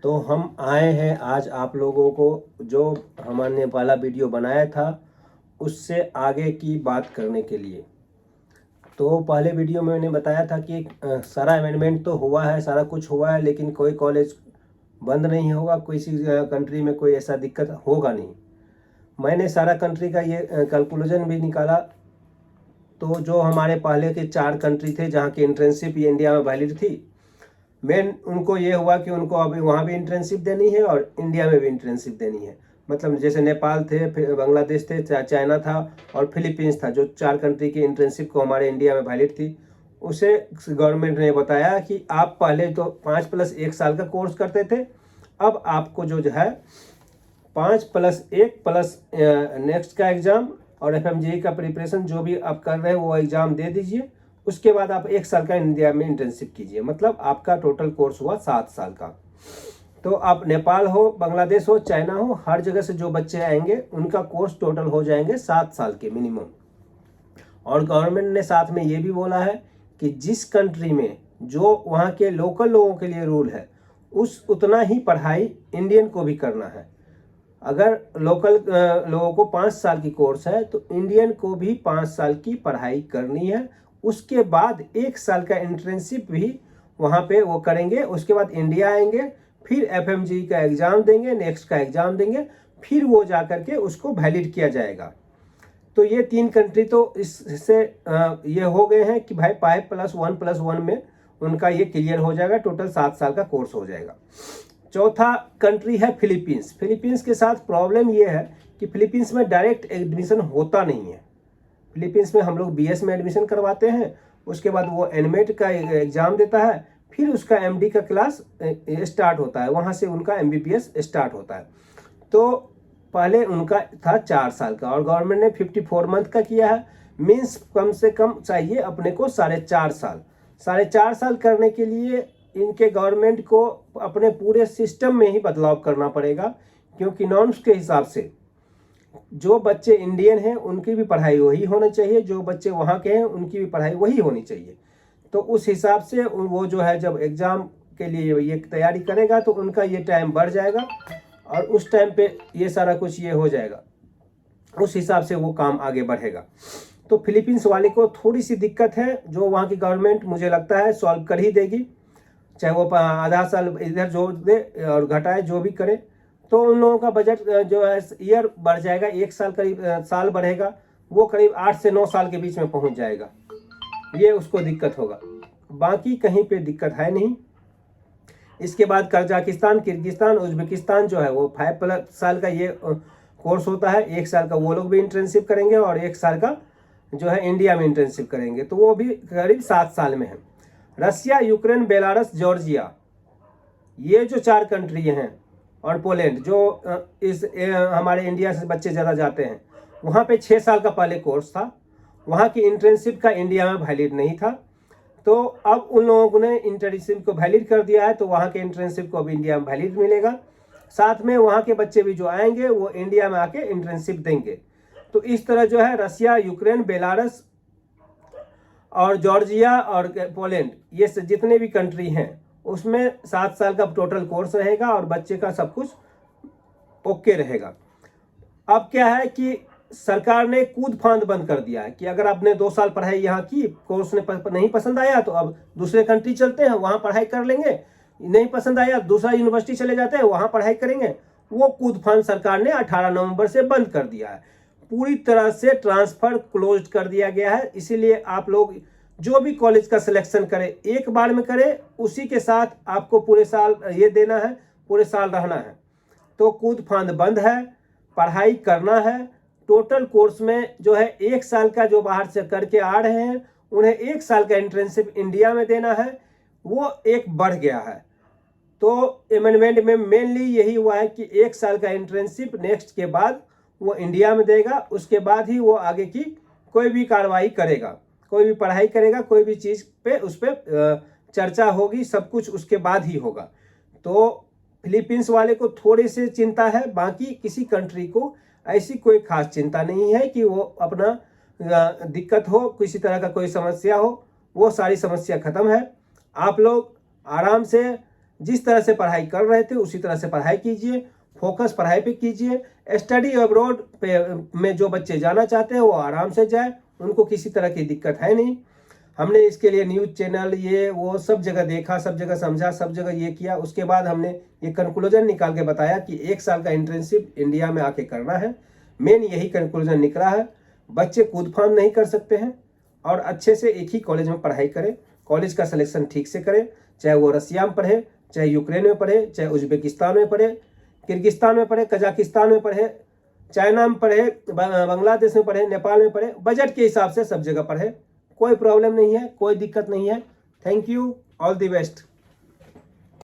तो हम आए हैं आज आप लोगों को जो हमने पहला वीडियो बनाया था उससे आगे की बात करने के लिए। तो पहले वीडियो में मैंने बताया था कि सारा अमेंडमेंट तो हुआ है, सारा कुछ हुआ है, लेकिन कोई कॉलेज बंद नहीं होगा, किसी कंट्री में कोई ऐसा दिक्कत होगा नहीं। मैंने सारा कंट्री का ये कैलकुलेशन भी निकाला। तो जो हमारे पहले के 4 कंट्री थे जहाँ की इंटर्नशिप ये इंडिया में वैलिड थी, मेन उनको ये हुआ कि उनको अभी वहाँ भी इंटर्नशिप देनी है और इंडिया में भी इंटर्नशिप देनी है। मतलब जैसे नेपाल थे, फिर बांग्लादेश थे, चाइना था और फिलीपींस था, जो 4 कंट्री की इंटर्नशिप को हमारे इंडिया में वैलिड थी। उसे गवर्नमेंट ने बताया कि आप पहले तो 5+1 साल का कोर्स करते थे, अब आपको जो है 5+1 प्लस नेक्स्ट का एग्ज़ाम और FMGE का प्रिपरेशन जो भी आप कर रहे हैं वो एग्ज़ाम दे दीजिए। उसके बाद आप 1 साल का इंडिया में इंटर्नशिप कीजिए। मतलब आपका टोटल कोर्स हुआ 7 साल का। तो आप नेपाल हो, बांग्लादेश हो, चाइना हो, हर जगह से जो बच्चे आएंगे उनका कोर्स टोटल हो जाएंगे 7 साल के मिनिमम। और गवर्नमेंट ने साथ में ये भी बोला है कि जिस कंट्री में जो वहाँ के लोकल लोगों के लिए रूल है उस उतना ही पढ़ाई इंडियन को भी करना है। अगर लोकल लोगों को 5 साल की कोर्स है तो इंडियन को भी 5 साल की पढ़ाई करनी है। उसके बाद 1 साल का इंटर्नशिप भी वहाँ पे वो करेंगे। उसके बाद इंडिया आएंगे, फिर FMGE का एग्ज़ाम देंगे, नेक्स्ट का एग्ज़ाम देंगे, फिर वो जा कर के उसको वैलिड किया जाएगा। तो ये 3 कंट्री तो इससे ये हो गए हैं कि भाई 5+1+1 में उनका ये क्लियर हो जाएगा, टोटल 7 साल का कोर्स हो जाएगा। चौथा कंट्री है फिलीपींस। फिलीपींस के साथ प्रॉब्लम ये है कि फिलीपींस में डायरेक्ट एडमिशन होता नहीं है। फिलीपींस में हम लोग BS में एडमिशन करवाते हैं, उसके बाद वो NMET का एग्ज़ाम देता है, फिर उसका MD का क्लास स्टार्ट होता है, वहाँ से उनका MBBS स्टार्ट होता है। तो पहले उनका था 4 साल का और गवर्नमेंट ने 54 मंथ का किया है। मीन्स कम से कम चाहिए अपने को 4.5 साल। 4.5 साल करने के लिए इनके गवर्नमेंट को अपने पूरे सिस्टम में ही बदलाव करना पड़ेगा, क्योंकि नॉर्म्स के हिसाब से जो बच्चे इंडियन हैं उनकी भी पढ़ाई वही होनी चाहिए, जो बच्चे वहाँ के हैं उनकी भी पढ़ाई वही होनी चाहिए। तो उस हिसाब से वो जो है जब एग्ज़ाम के लिए ये तैयारी करेगा तो उनका ये टाइम बढ़ जाएगा और उस टाइम पे ये सारा कुछ ये हो जाएगा, उस हिसाब से वो काम आगे बढ़ेगा। तो फिलीपींस वाले को थोड़ी सी दिक्कत है, जो वहाँ की गवर्नमेंट मुझे लगता है सॉल्व कर ही देगी, चाहे वो आधा साल इधर जोड़ दे और घटाए, जो भी करे। तो उन लोगों का बजट जो है ईयर बढ़ जाएगा, 1 साल करीब साल बढ़ेगा, वो करीब 8 से 9 साल के बीच में पहुंच जाएगा। ये उसको दिक्कत होगा, बाकी कहीं पे दिक्कत है नहीं। इसके बाद कजाकिस्तान, किर्गिस्तान, उज्बेकिस्तान जो है वो 5+ साल का ये कोर्स होता है। 1 साल का वो लोग भी इंटर्नशिप करेंगे और 1 साल का जो है इंडिया में इंटर्नशिप करेंगे, तो वो भी करीब 7 साल में है। रसिया, यूक्रेन, बेलारूस, जॉर्जिया, ये जो 4 कंट्री हैं और पोलैंड जो हमारे इंडिया से बच्चे ज़्यादा जाते हैं, वहाँ पे 6 साल का पहले कोर्स था, वहाँ की इंटर्नशिप का इंडिया में वैलिड नहीं था। तो अब उन लोगों ने इंटर्नशिप को वैलिड कर दिया है, तो वहाँ के इंटर्नशिप को अब इंडिया में वैलिड मिलेगा। साथ में वहाँ के बच्चे भी जो आएंगे वो इंडिया में आके इंटर्नशिप देंगे। तो इस तरह जो है रसिया, यूक्रेन, बेलारूस और जॉर्जिया और पोलैंड, ये जितने भी कंट्री हैं उसमें 7 साल का टोटल कोर्स रहेगा और बच्चे का सब कुछ ओके रहेगा। अब क्या है कि सरकार ने कूद फांद बंद कर दिया है कि अगर आपने 2 साल पढ़ाई यहाँ की, कोर्स ने नहीं पसंद आया तो अब दूसरे कंट्री चलते हैं, वहाँ पढ़ाई कर लेंगे, नहीं पसंद आया दूसरा यूनिवर्सिटी चले जाते हैं, वहाँ पढ़ाई करेंगे। वो कूद फांद सरकार ने 18 नवंबर से बंद कर दिया है। पूरी तरह से ट्रांसफ़र क्लोज कर दिया गया है। इसीलिए आप लोग जो भी कॉलेज का सिलेक्शन करें एक बार में करें, उसी के साथ आपको पूरे साल ये देना है, पूरे साल रहना है। तो कूद फांद बंद है, पढ़ाई करना है। टोटल कोर्स में जो है 1 साल का जो बाहर से करके आ रहे हैं उन्हें 1 साल का इंटर्नशिप इंडिया में देना है, वो एक बढ़ गया है। तो अमेंडमेंट में मेनली यही हुआ है कि 1 साल का इंटर्नशिप नेक्स्ट के बाद वो इंडिया में देगा, उसके बाद ही वो आगे की कोई भी कार्रवाई करेगा, कोई भी पढ़ाई करेगा, कोई भी चीज़ पे उस पर चर्चा होगी, सब कुछ उसके बाद ही होगा। तो फिलीपींस वाले को थोड़ी सी चिंता है, बाकी किसी कंट्री को ऐसी कोई खास चिंता नहीं है कि वो अपना दिक्कत हो, किसी तरह का कोई समस्या हो, वो सारी समस्या ख़त्म है। आप लोग आराम से जिस तरह से पढ़ाई कर रहे थे उसी तरह से पढ़ाई कीजिए, फोकस पढ़ाई पे कीजिए। स्टडी अब्रॉड पे में जो बच्चे जाना चाहते हैं वो आराम से जाए, उनको किसी तरह की दिक्कत है नहीं। हमने इसके लिए न्यूज़ चैनल ये वो सब जगह देखा, सब जगह समझा, सब जगह ये किया। उसके बाद हमने ये कंक्लूजन निकाल के बताया कि 1 साल का इंटर्नशिप इंडिया में आके करना है। मेन यही कंक्लूजन निकला है। बच्चे कूद फान नहीं कर सकते हैं और अच्छे से एक ही कॉलेज में पढ़ाई करें। कॉलेज का सिलेक्शन ठीक से करें, चाहे वो रसिया में पढ़े, चाहे यूक्रेन में पढ़े, चाहे उज्बेकिस्तान में पढ़े, किर्गिस्तान में पढ़े, कजाकिस्तान में पढ़े, चाइना में पढ़े, बांग्लादेश में पढ़े, नेपाल में पढ़े, बजट के हिसाब से सब जगह पढ़े। कोई प्रॉब्लम नहीं है, कोई दिक्कत नहीं है। Thank you, all the best.